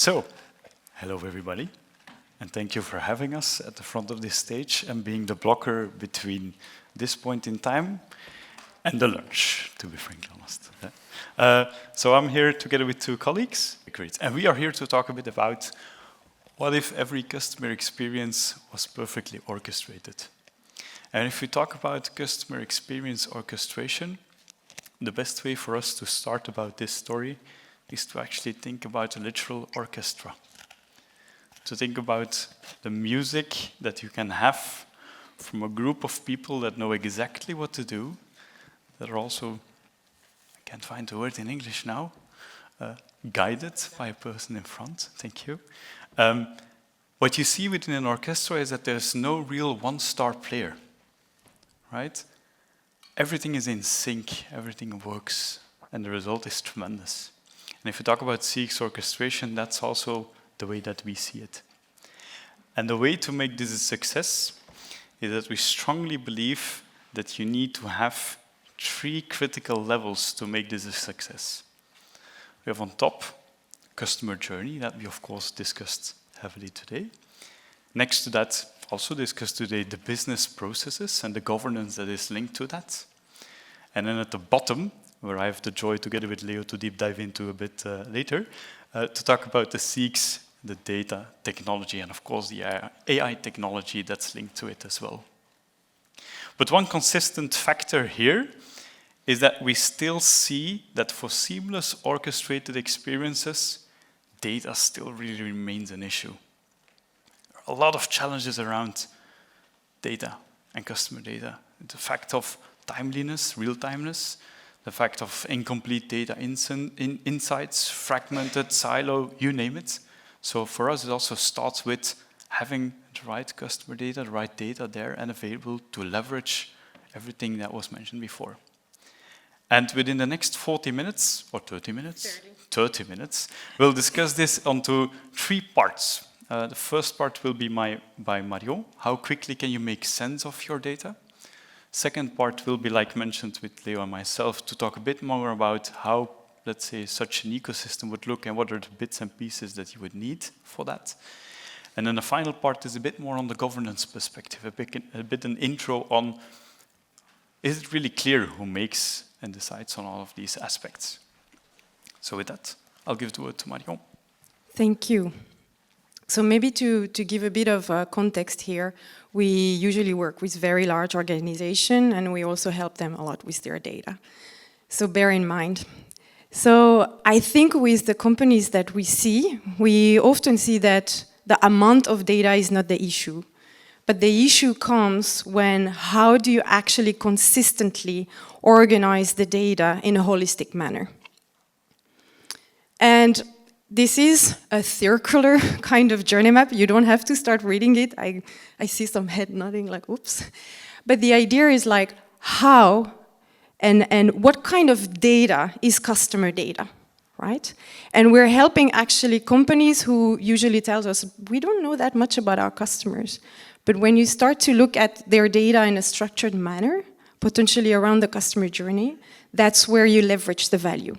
So, hello everybody, and thank you for having us at the front of this stage and being the blocker between this point in time and the lunch, to be frankly honest. So I'm here together with two colleagues, great, and we are here to talk a bit about what if every customer experience was perfectly orchestrated. And if we talk about customer experience orchestration, the best way for us to start about this story is to actually think about a literal orchestra. To think about the music that you can have from a group of people that know exactly what to do, that are also, I can't find the word in English now, guided by a person in front, thank you. What you see within an orchestra is that there's no real one-star player, right? Everything is in sync, everything works, and the result is tremendous. And if you talk about CX orchestration, that's also the way that we see it. And the way to make this a success is that we strongly believe that you need to have 3 critical levels to make this a success. We have on top customer journey that we of course discussed heavily today. Next to that, also discussed today, the business processes and the governance that is linked to that. And then at the bottom, where I have the joy together with Leo to deep dive into a bit later, to talk about the CX, the data technology, and of course the AI technology that's linked to it as well. But one consistent factor here is that we still see that for seamless orchestrated experiences, data still really remains an issue. There are a lot of challenges around data and customer data. The fact of timeliness, real-timeness, the fact of incomplete data insights, fragmented, silo, you name it. So for us, it also starts with having the right customer data, the right data there and available to leverage everything that was mentioned before. And within the next 40 minutes, or 30 minutes? 30 minutes, we'll discuss this onto 3 parts. The first part will be by Marion. How quickly can you make sense of your data? Second part will be, like mentioned with Leo and myself, to talk a bit more about how, let's say, such an ecosystem would look and what are the bits and pieces that you would need for that. And then the final part is a bit more on the governance perspective, a bit an intro on, is it really clear who makes and decides on all of these aspects? So with that, I'll give the word to Marion. Thank you. So maybe to give a bit of context here, we usually work with very large organizations and we also help them a lot with their data. So bear in mind. So I think with the companies that we see, we often see that the amount of data is not the issue. But the issue comes when how do you actually consistently organize the data in a holistic manner? And this is a circular kind of journey map. You don't have to start reading it. I see some head nodding like, oops. But the idea is like how and what kind of data is customer data, right? And we're helping actually companies who usually tell us, we don't know that much about our customers. But when you start to look at their data in a structured manner, potentially around the customer journey, that's where you leverage the value.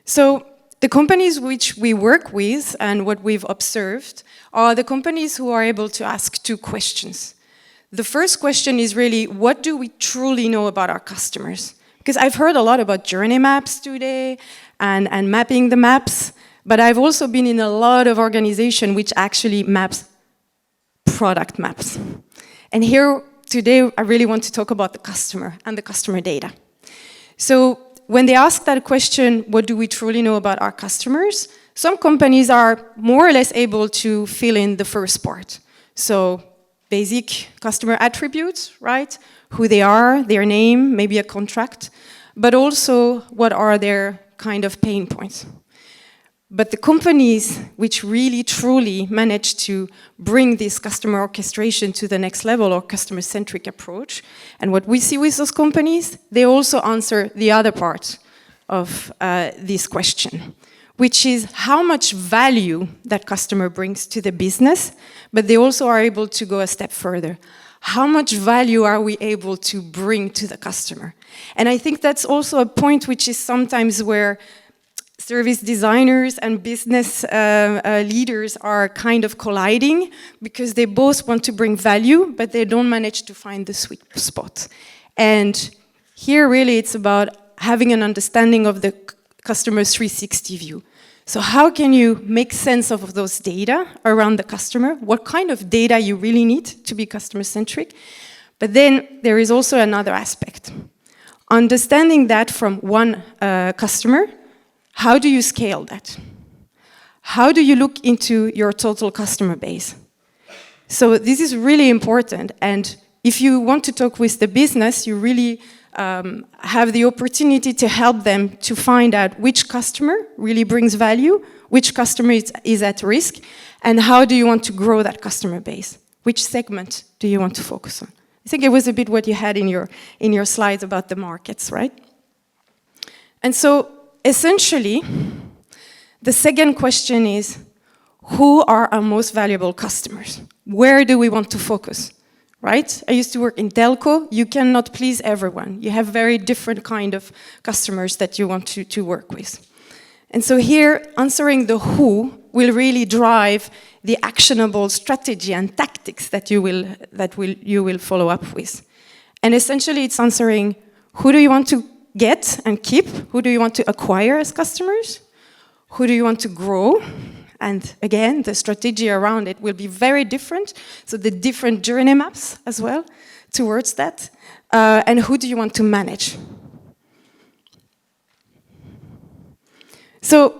So the companies which we work with and what we've observed are the companies who are able to ask 2 questions. The first question is really, what do we truly know about our customers? Because I've heard a lot about journey maps today and mapping the maps, but I've also been in a lot of organizations which actually maps product maps. And here today, I really want to talk about the customer and the customer data. So when they ask that question, what do we truly know about our customers? Some companies are more or less able to fill in the first part. So basic customer attributes, right? Who they are, their name, maybe a contract, but also what are their kind of pain points. But the companies which really truly manage to bring this customer orchestration to the next level or customer-centric approach, and what we see with those companies, they also answer the other part of this question, which is how much value that customer brings to the business, but they also are able to go a step further. How much value are we able to bring to the customer? And I think that's also a point which is sometimes where service designers and business leaders are kind of colliding because they both want to bring value, but they don't manage to find the sweet spot. And here really it's about having an understanding of the customer's 360 view. So how can you make sense of those data around the customer? What kind of data you really need to be customer-centric? But then there is also another aspect. Understanding that from one customer, how do you scale that? How do you look into your total customer base? So this is really important, and if you want to talk with the business, you really have the opportunity to help them to find out which customer really brings value, which customer is at risk, and how do you want to grow that customer base? Which segment do you want to focus on? I think it was a bit what you had in your slides about the markets, right? And so essentially, the second question is, who are our most valuable customers? Where do we want to focus, right? I used to work in telco. You cannot please everyone. You have very different kind of customers that you want to work with. And so here, answering the who will really drive the actionable strategy and tactics that you will follow up with. And essentially, it's answering, who do you want to get and keep? Who do you want to acquire as customers? Who do you want to grow? And again, the strategy around it will be very different. So the different journey maps as well towards that. And who do you want to manage? So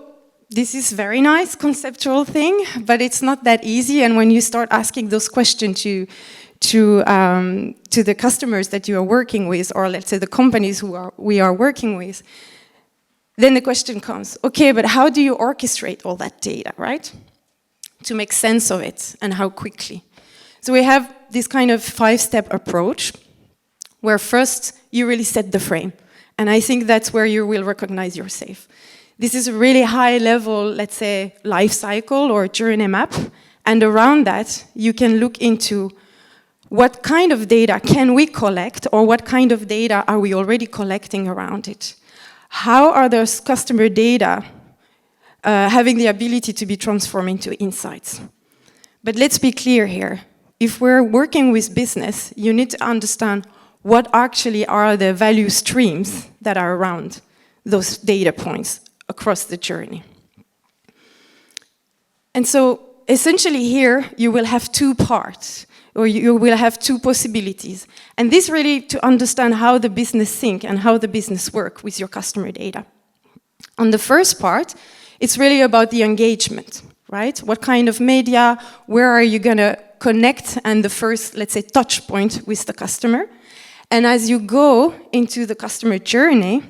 this is very nice conceptual thing, but it's not that easy. And when you start asking those questions to the customers that you are working with, or let's say the companies we are working with, then the question comes, okay, but how do you orchestrate all that data, right? To make sense of it, and how quickly? So we have this kind of 5-step approach, where first you really set the frame. And I think that's where you will recognize you're safe. This is a really high level, let's say, life cycle or journey map. And around that, you can look into what kind of data can we collect, or what kind of data are we already collecting around it? How are those customer data having the ability to be transformed into insights? But let's be clear here. If we're working with business, you need to understand what actually are the value streams that are around those data points across the journey. And so essentially here, you will have 2 parts, or you will have 2 possibilities. And this really to understand how the business think and how the business work with your customer data. On the first part, it's really about the engagement, right? What kind of media, where are you gonna connect, and the first, let's say, touch point with the customer. And as you go into the customer journey,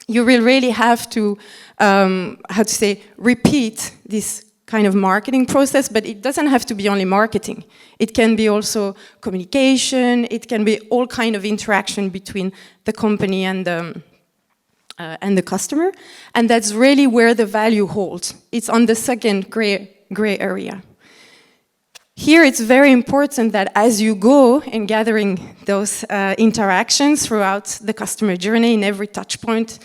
you will really have to, repeat this kind of marketing process, but it doesn't have to be only marketing. It can be also communication, it can be all kind of interaction between the company and the customer, and that's really where the value holds. It's on the second gray area. Here it's very important that as you go in gathering those interactions throughout the customer journey in every touch point,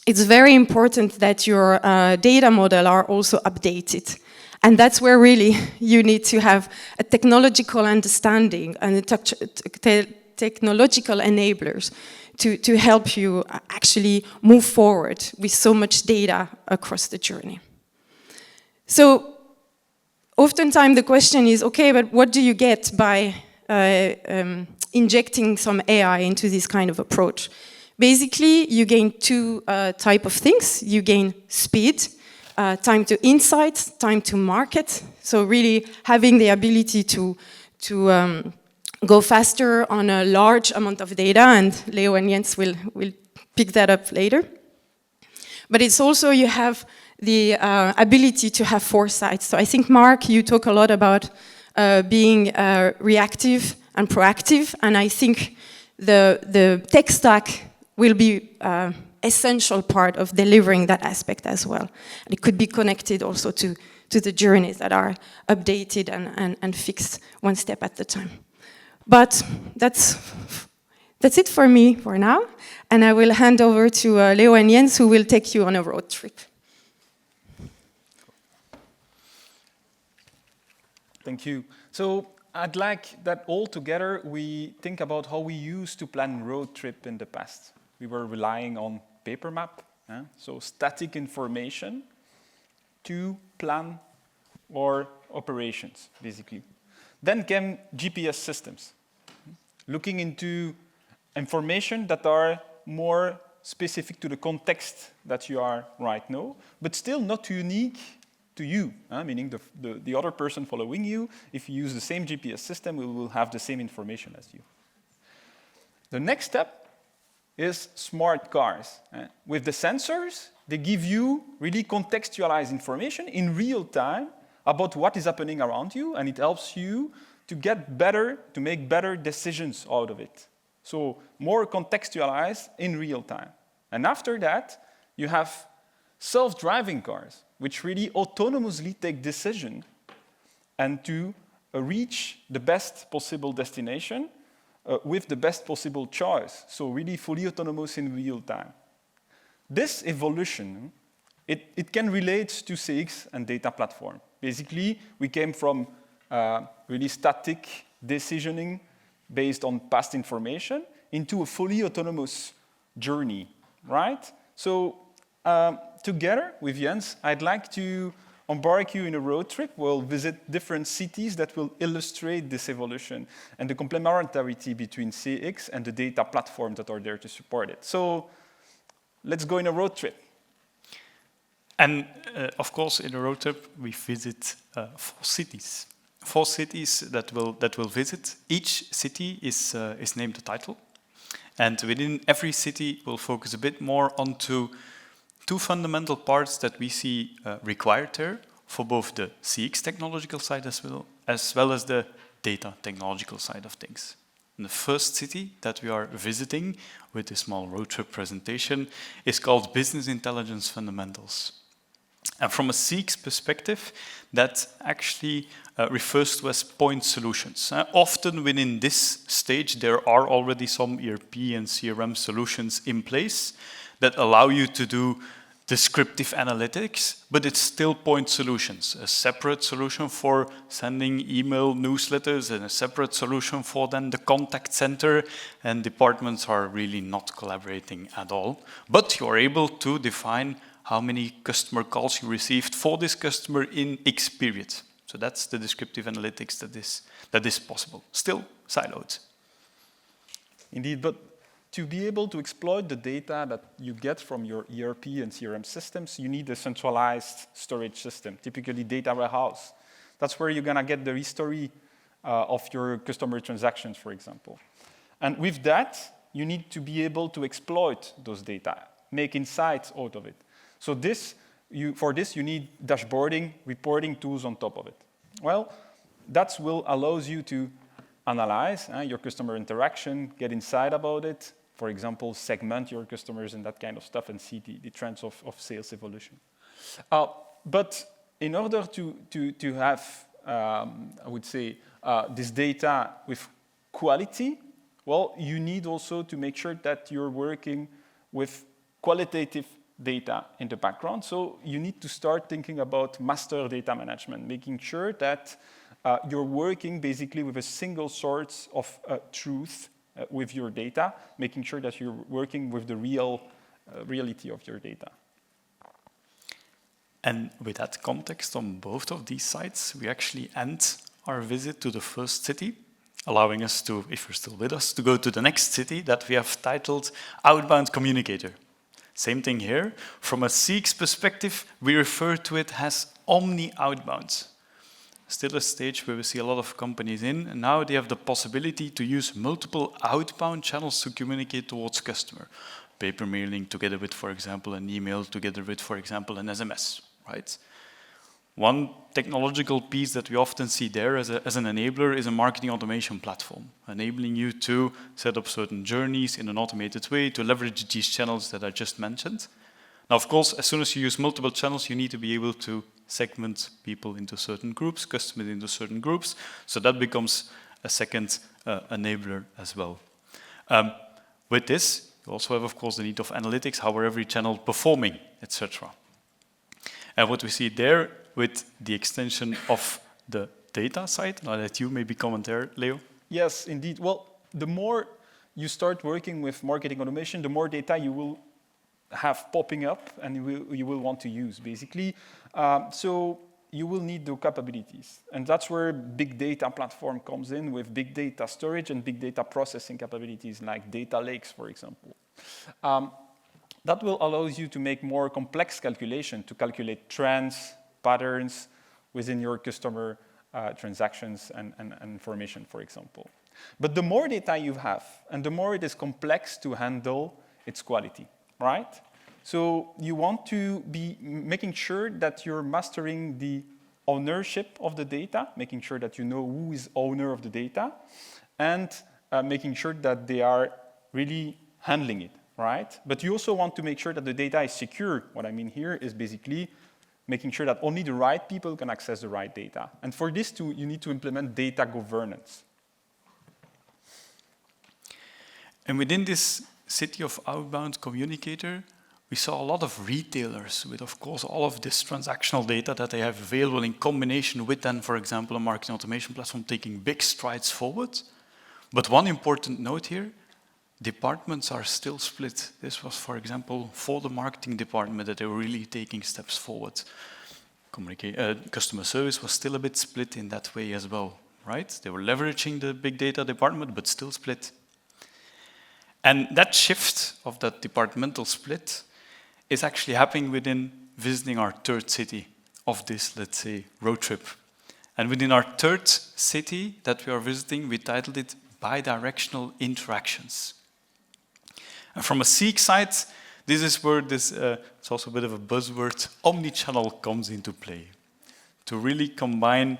it's very important that your data model are also updated. And that's where really you need to have a technological understanding and technological enablers to help you actually move forward with so much data across the journey. So oftentimes the question is, okay, but what do you get by injecting some AI into this kind of approach? Basically, you gain 2 type of things. You gain speed, time to insight, time to market. So really having the ability to go faster on a large amount of data, and Leo and Jens will pick that up later. But it's also you have the ability to have foresight. So I think, Mark, you talk a lot about being reactive and proactive, and I think the tech stack will be essential part of delivering that aspect as well. And it could be connected also to the journeys that are updated and fixed one step at a time. But that's it for me for now. and I will hand over to Leo and Jens, who will take you on a road trip. Thank you. So I'd like that all together we think about how we used to plan road trip in the past. We were relying on paper map, so static information to plan our operations, basically. Then came GPS systems, looking into information that are more specific to the context that you are right now, but still not unique to you, meaning the other person following you. If you use the same GPS system, we will have the same information as you. The next step is smart cars. With the sensors, they give you really contextualized information in real time about what is happening around you, and it helps you to get better, to make better decisions out of it. So more contextualized in real time. And after that, you have self-driving cars, which really autonomously take decision and to reach the best possible destination with the best possible choice. So really fully autonomous in real time. This evolution, it can relate to CX and data platform. Basically, we came from really static decisioning based on past information into a fully autonomous journey, right? So together with Jens, I'd like to embark you in a road trip. We'll visit different cities that will illustrate this evolution and the complementarity between CX and the data platforms that are there to support it. So let's go in a road trip. And of course, in a road trip, we visit 4 cities. 4 cities that we'll visit. Each city is named a title. And within every city, we'll focus a bit more onto 2 fundamental parts that we see required there for both the CX technological side as well as the data technological side of things. And the first city that we are visiting with this small road trip presentation is called Business Intelligence Fundamentals. And from a CX perspective, that actually refers to as point solutions. Often within this stage, there are already some ERP and CRM solutions in place that allow you to do descriptive analytics, but it's still point solutions. A separate solution for sending email newsletters and a separate solution for then the contact center, and departments are really not collaborating at all. But you're able to define how many customer calls you received for this customer in X period. So that's the descriptive analytics that is possible. Still siloed. Indeed, but to be able to exploit the data that you get from your ERP and CRM systems, you need a centralized storage system, typically data warehouse. That's where you're going to get the history of your customer transactions, for example. And with that, you need to be able to exploit those data, make insights out of it. So for this, you need dashboarding, reporting tools on top of it. Well, that will allow you to analyze your customer interaction, get insight about it, for example, segment your customers and that kind of stuff and see the trends of sales evolution. But in order to have, I would say, this data with quality, well, you need also to make sure that you're working with qualitative data in the background. So you need to start thinking about master data management, making sure that you're working basically with a single source of truth with your data, making sure that you're working with the reality of your data. And with that context on both of these sites, we actually end our visit to the first city, allowing us to, if you're still with us, to go to the next city that we have titled Outbound Communicator. Same thing here. From a CX perspective, we refer to it as omni-outbound. Still a stage where we see a lot of companies in, and now they have the possibility to use multiple outbound channels to communicate towards customer. Paper mailing together with, for example, an email, together with, for example, an SMS, right? One technological piece that we often see there as an enabler is a marketing automation platform, enabling you to set up certain journeys in an automated way to leverage these channels that I just mentioned. Now, of course, as soon as you use multiple channels, you need to be able to segment people into certain groups, customers into certain groups, so that becomes a second enabler as well. With this, You also have, of course, the need of analytics, how are every channel performing, etc. And what we see there with the extension of the data side, now that you maybe comment there, Leo. Yes, indeed. Well, the more you start working with marketing automation, the more data you will have popping up and you will want to use, basically. So you will need the capabilities. And that's where big data platform comes in with big data storage and big data processing capabilities like data lakes, for example. That will allow you to make more complex calculation, to calculate trends, patterns within your customer transactions and information, for example. But the more data you have, and the more it is complex to handle its quality, right? So you want to be making sure that you're mastering the ownership of the data, making sure that you know who is owner of the data, and making sure that they are really handling it, right? But you also want to make sure that the data is secure. What I mean here is basically making sure that only the right people can access the right data. And for this, you need to implement data governance. And within this city of outbound communicator, we saw a lot of retailers with, of course, all of this transactional data that they have available in combination with, then, for example, a marketing automation platform taking big strides forward. But one important note here, departments are still split. This was, for example, for the marketing department that they were really taking steps forward. Customer service was still a bit split in that way as well, right? They were leveraging the big data department, but still split. And that shift of that departmental split is actually happening within visiting our third city of this, let's say, road trip. And within our third city that we are visiting, we titled it Bidirectional Interactions. And from a Seek side, this is where this, it's also a bit of a buzzword, omnichannel comes into play. To really combine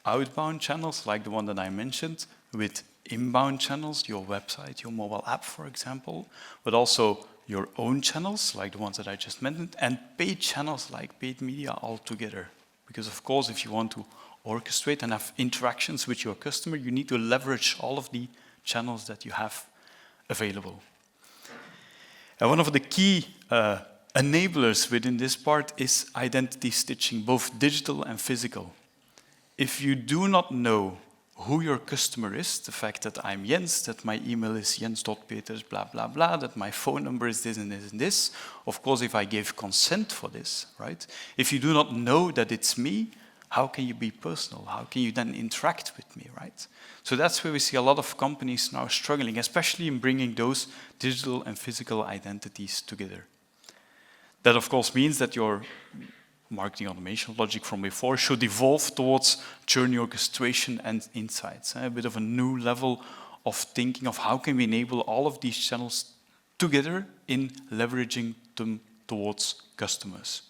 outbound channels, like the one that I mentioned, with inbound channels, your website, your mobile app, for example, but also your own channels, like the ones that I just mentioned, and paid channels like paid media all together. Because of course, if you want to orchestrate and have interactions with your customer, you need to leverage all of the channels that you have available. And one of the key enablers within this part is identity stitching, both digital and physical. If you do not know who your customer is, the fact that I'm Jens, that my email is jens.peters, blah, blah, blah, that my phone number is this and this and this. Of course, if I gave consent for this, right? If you do not know that it's me, how can you be personal? How can you then interact with me, right? So that's where we see a lot of companies now struggling, especially in bringing those digital and physical identities together. That, of course, means that your marketing automation logic from before should evolve towards journey orchestration and insights, a bit of a new level of thinking of how can we enable all of these channels together in leveraging them towards customers.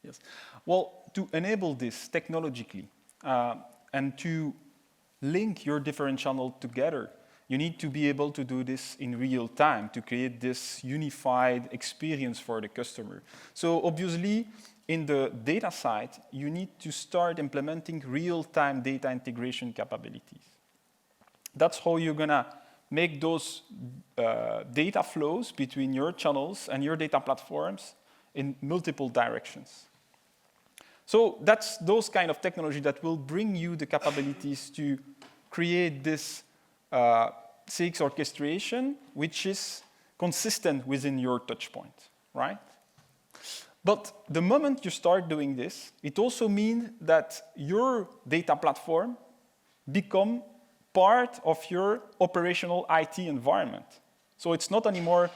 Yes. Well, to enable this technologically and to link your different channels together, you need to be able to do this in real time to create this unified experience for the customer. So obviously, in the data side, you need to start implementing real-time data integration capabilities. That's how you're gonna make those data flows between your channels and your data platforms in multiple directions. So that's those kind of technology that will bring you the capabilities to create this CX orchestration, which is consistent within your touch point, right? But the moment you start doing this, it also means that your data platform become part of your operational IT environment. So it's not anymore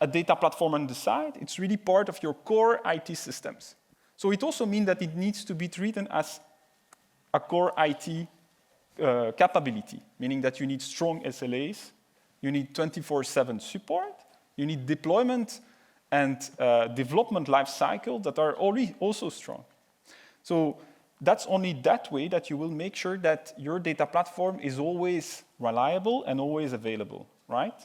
a data platform on the side, it's really part of your core IT systems. So it also means that it needs to be treated as a core IT capability, meaning that you need strong SLAs, you need 24/7 support, you need deployment and development life cycle that are also strong. So that's only that way that you will make sure that your data platform is always reliable and always available, right?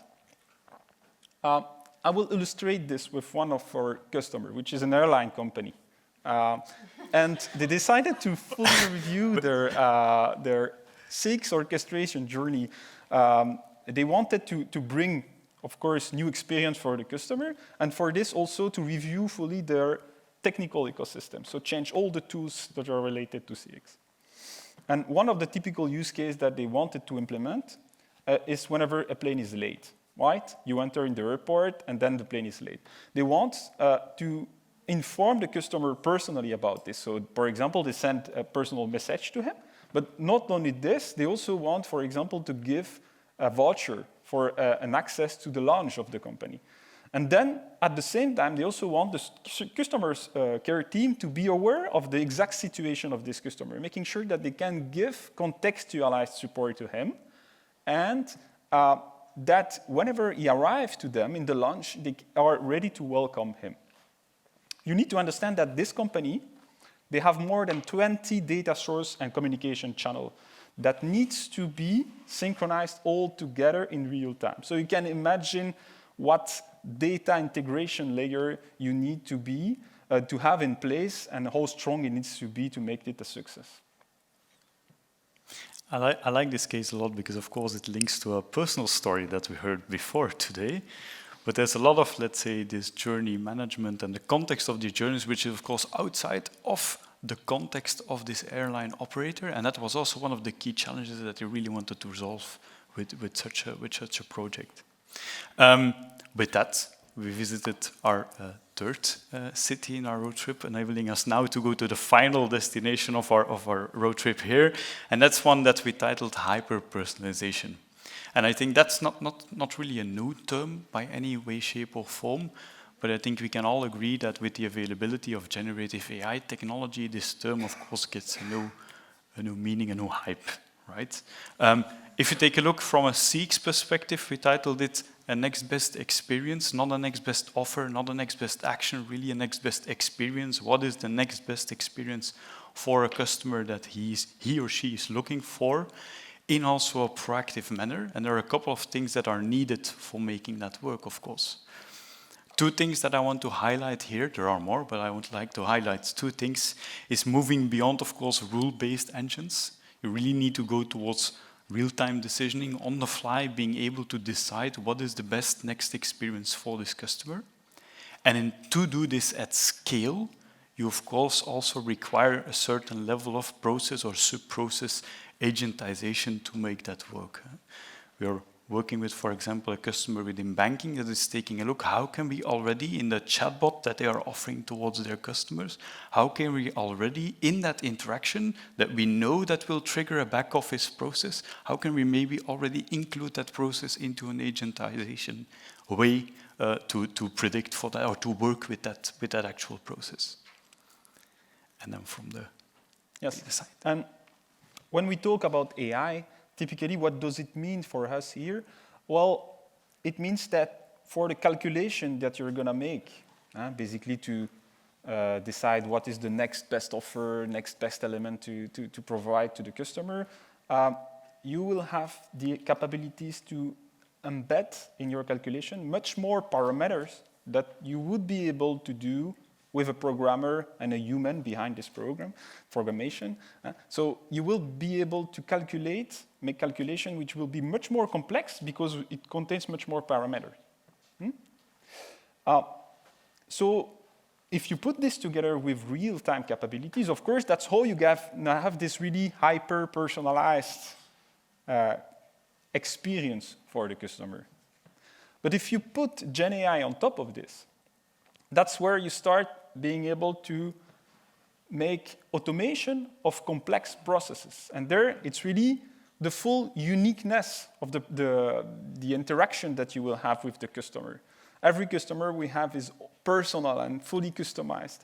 I will illustrate this with one of our customers, which is an airline company. And they decided to fully review their CX orchestration journey they wanted to bring, of course, new experience for the customer, and for this also to review fully their technical ecosystem, so change all the tools that are related to CX. And one of the typical use cases that they wanted to implement is whenever a plane is late, right? You enter in the airport, and then the plane is late. They want to inform the customer personally about this. So, for example, they send a personal message to him, but not only this, they also want, for example, to give a voucher for an access to the lounge of the company. And then, at the same time, they also want the customer care team to be aware of the exact situation of this customer, making sure that they can give contextualized support to him, and that whenever he arrives to them in the lounge, they are ready to welcome him. You need to understand that this company, they have more than 20 data source and communication channels that needs to be synchronized all together in real time. So you can imagine what data integration layer you need to have in place and how strong it needs to be to make it a success. I like this case a lot because, of course, it links to a personal story that we heard before today. But there's a lot of, let's say, this journey management and the context of the journeys, which is, of course, outside of the context of this airline operator. And that was also one of the key challenges that they really wanted to resolve with such a project. With that, we visited our third city in our road trip, enabling us now to go to the final destination of our road trip here. And that's one that we titled hyper-personalization. And I think that's not really a new term by any way, shape, or form, but I think we can all agree that with the availability of generative AI technology, this term, of course, gets a new meaning, a new hype, right? If you take a look from a CX perspective, we titled it a next best experience, not a next best offer, not a next best action, really a next best experience. What is the next best experience for a customer that he or she is looking for in also a proactive manner? And there are a couple of things that are needed for making that work, of course. Two things that I want to highlight here, there are more, but I would like to highlight two things, is moving beyond, of course, rule-based engines. You really need to go towards real-time decisioning on the fly, being able to decide what is the best next experience for this customer. And to do this at scale, you of course also require a certain level of process or sub-process agentization to make that work. We are working with, for example, a customer within banking that is taking a look, how can we already, in the chatbot that they are offering towards their customers, how can we already, in that interaction that we know that will trigger a back office process, how can we maybe already include that process into an agentization way to predict for that or to work with that actual process? And then from the other side. And when we talk about AI, typically, what does it mean for us here? Well, it means that for the calculation that you're going to make, basically to decide what is the next best offer, next best element to provide to the customer, you will have the capabilities to embed in your calculation much more parameters that you would be able to do with a programmer and a human behind this programmation. So you will be able to make calculation which will be much more complex because it contains much more parameters. So if you put this together with real-time capabilities, of course, that's how you have this really hyper-personalized experience for the customer. But if you put Gen AI on top of this, that's where you start being able to make automation of complex processes. And there, it's really the full uniqueness of the interaction that you will have with the customer. Every customer we have is personal and fully customized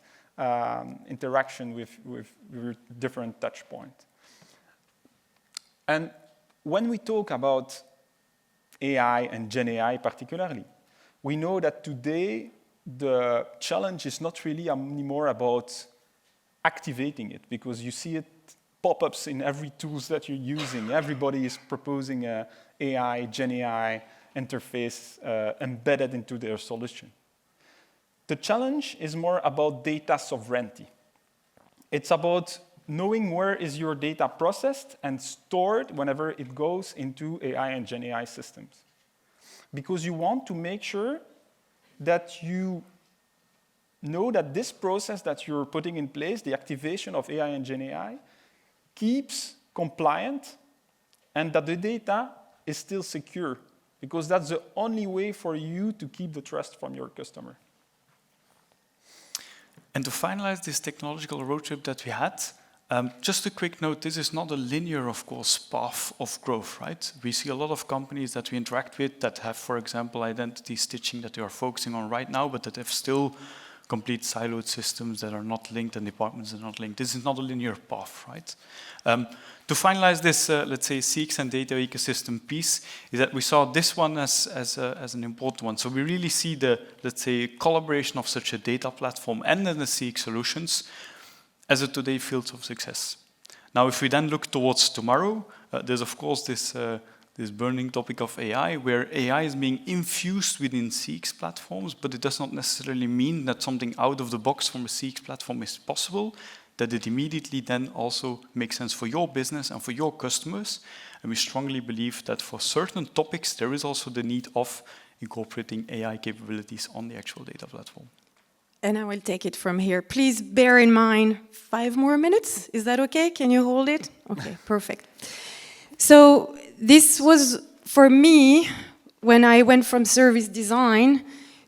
interaction with different touch points. And when we talk about AI and Gen AI particularly, we know that today the challenge is not really anymore about activating it, because you see it pop-ups in every tools that you're using. Everybody is proposing a AI, Gen AI interface embedded into their solution. The challenge is more about data sovereignty. It's about knowing where is your data processed and stored whenever it goes into AI and Gen AI systems. Because you want to make sure that you know that this process that you're putting in place, the activation of AI and Gen AI, keeps compliant and that the data is still secure, because that's the only way for you to keep the trust from your customer. And to finalize this technological road trip that we had, just a quick note, this is not a linear, of course, path of growth, right? We see a lot of companies that we interact with that have, for example, identity stitching that they are focusing on right now, but that have still complete siloed systems that are not linked and departments that are not linked. This is not a linear path, right? To finalize this, let's say, CX and data ecosystem piece, is that we saw this one as an important one. So we really see the, let's say, collaboration of such a data platform and then the CX solutions as a today field of success. Now, if we then look towards tomorrow, there's of course this burning topic of AI, where AI is being infused within CX platforms, but it does not necessarily mean that something out of the box from a CX platform is possible, that it immediately then also makes sense for your business and for your customers. And we strongly believe that for certain topics, there is also the need of incorporating AI capabilities on the actual data platform. And I will take it from here. Please bear in mind 5 more minutes. Is that okay? Can you hold it? Okay, perfect. So this was, for me, when I went from service design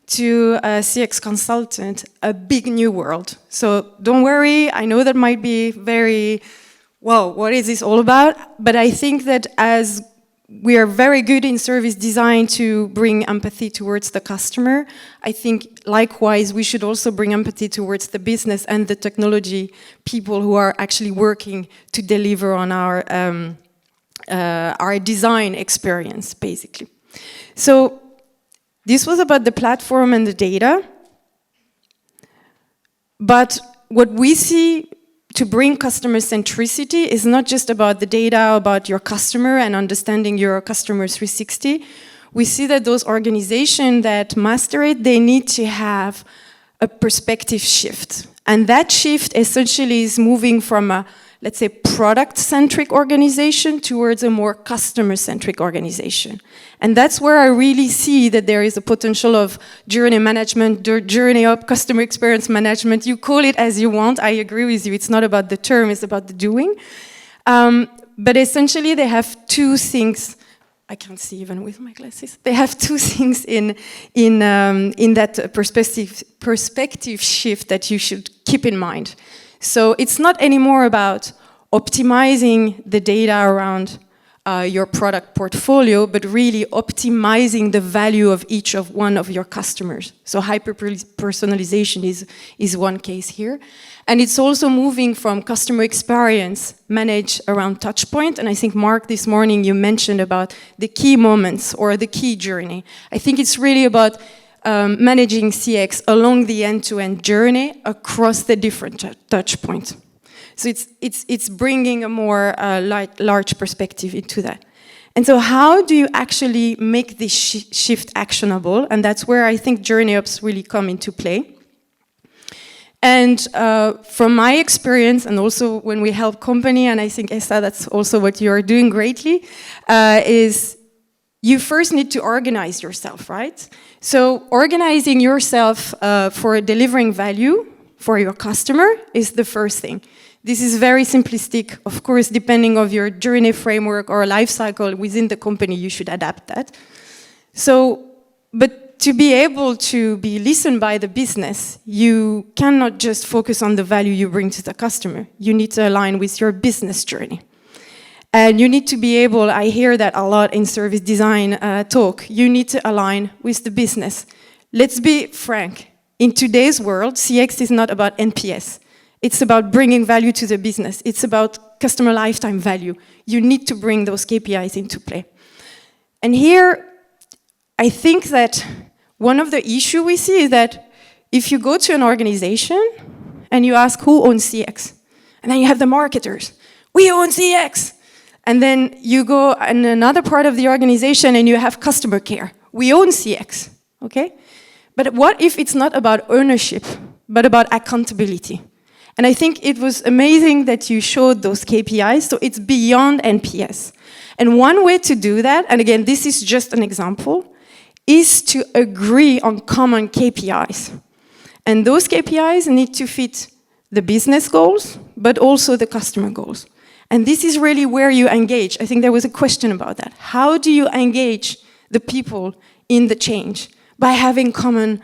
to a CX consultant, a big new world. So don't worry, I know that might be very, well, what is this all about? But I think that as we are very good in service design to bring empathy towards the customer, I think likewise we should also bring empathy towards the business and the technology people who are actually working to deliver on our design experience, basically. So this was about the platform and the data. But what we see to bring customer centricity is not just about the data, about your customer and understanding your customer 360. We see that those organizations that master it, they need to have a perspective shift. And that shift essentially is moving from a, let's say, product-centric organization towards a more customer-centric organization. And that's where I really see that there is a potential of journey management, JourneyOps, customer experience management. You call it as you want. I agree with you. It's not about the term, it's about the doing. But essentially, they have 2 things. I can't see even with my glasses. They have 2 things in that perspective shift that you should keep in mind. So it's not anymore about optimizing the data around your product portfolio, but really optimizing the value of each of one of your customers. So hyper-personalization is one case here. And it's also moving from customer experience managed around touchpoint. And I think, Mark, this morning you mentioned about the key moments or the key journey. I think it's really about managing CX along the end-to-end journey across the different touch points. So it's bringing a more large perspective into that. And so how do you actually make this shift actionable? And that's where I think JourneyOps really come into play. And from my experience, and also when we help company, and I think, Esther, that's also what you are doing greatly, is you first need to organize yourself, right? So organizing yourself for delivering value for your customer is the first thing. This is very simplistic. Of course, depending on your journey framework or life cycle within the company, you should adapt that. So, but to be able to be listened by the business, you cannot just focus on the value you bring to the customer. You need to align with your business journey. And you need to be able, I hear that a lot in service design talk, you need to align with the business. Let's be frank. In today's world, CX is not about NPS. It's about bringing value to the business. It's about customer lifetime value. You need to bring those KPIs into play. And here, I think that one of the issues we see is that if you go to an organization and you ask who owns CX, and then you have the marketers, we own CX. And then you go in another part of the organization and you have customer care. We own CX, okay? But what if it's not about ownership, but about accountability? And I think it was amazing that you showed those KPIs, so it's beyond NPS. And one way to do that, and again, this is just an example, is to agree on common KPIs. And those KPIs need to fit the business goals, but also the customer goals. And this is really where you engage. I think there was a question about that. How do you engage the people in the change? By having common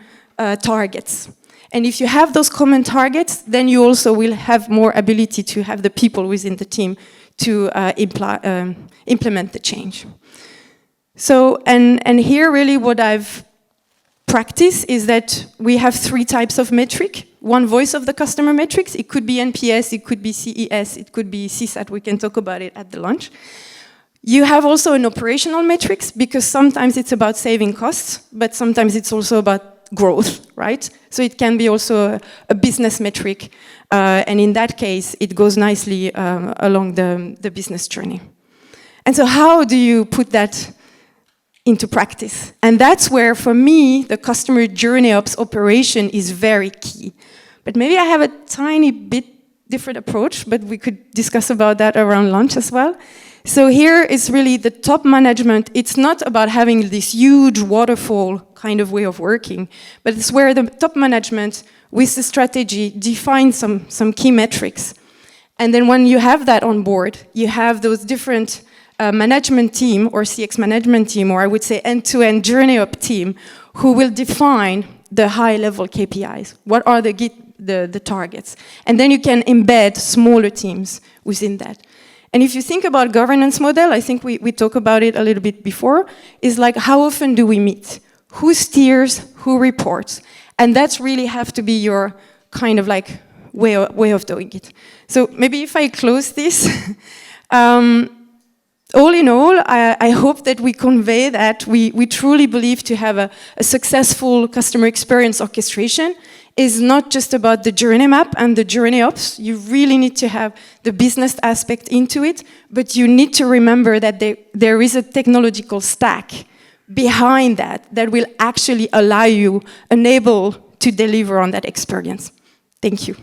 targets. And if you have those common targets, then you also will have more ability to have the people within the team to implement the change. So, and here really what I've practiced is that we have 3 types of metric. One, voice of the customer metrics. It could be NPS, it could be CES, it could be CSAT. We can talk about it at the lunch. You have also an operational metrics, because sometimes it's about saving costs, but sometimes it's also about growth, right? So it can be also a business metric, and in that case, it goes nicely along the business journey. And so how do you put that into practice? And that's where, for me, the customer JourneyOps operation is very key. But maybe I have a tiny bit different approach, but we could discuss about that around lunch as well. So here is really the top management. It's not about having this huge waterfall kind of way of working, but it's where the top management, with the strategy, define some key metrics. And then when you have that on board, you have those different management team, or CX management team, or I would say end-to-end JourneyOps team, who will define the high-level KPIs. What are the targets? And then you can embed smaller teams within that. And if you think about governance model, I think we talked about it a little bit before, is like, how often do we meet? Who steers, who reports? And that's really have to be your kind of like way of doing it. So maybe if I close this, all in all, I hope that we convey that we truly believe to have a successful customer experience orchestration is not just about the journey map and the JourneyOps. You really need to have the business aspect into it, but you need to remember that there is a technological stack behind that will actually allow you, enable to deliver on that experience. Thank you.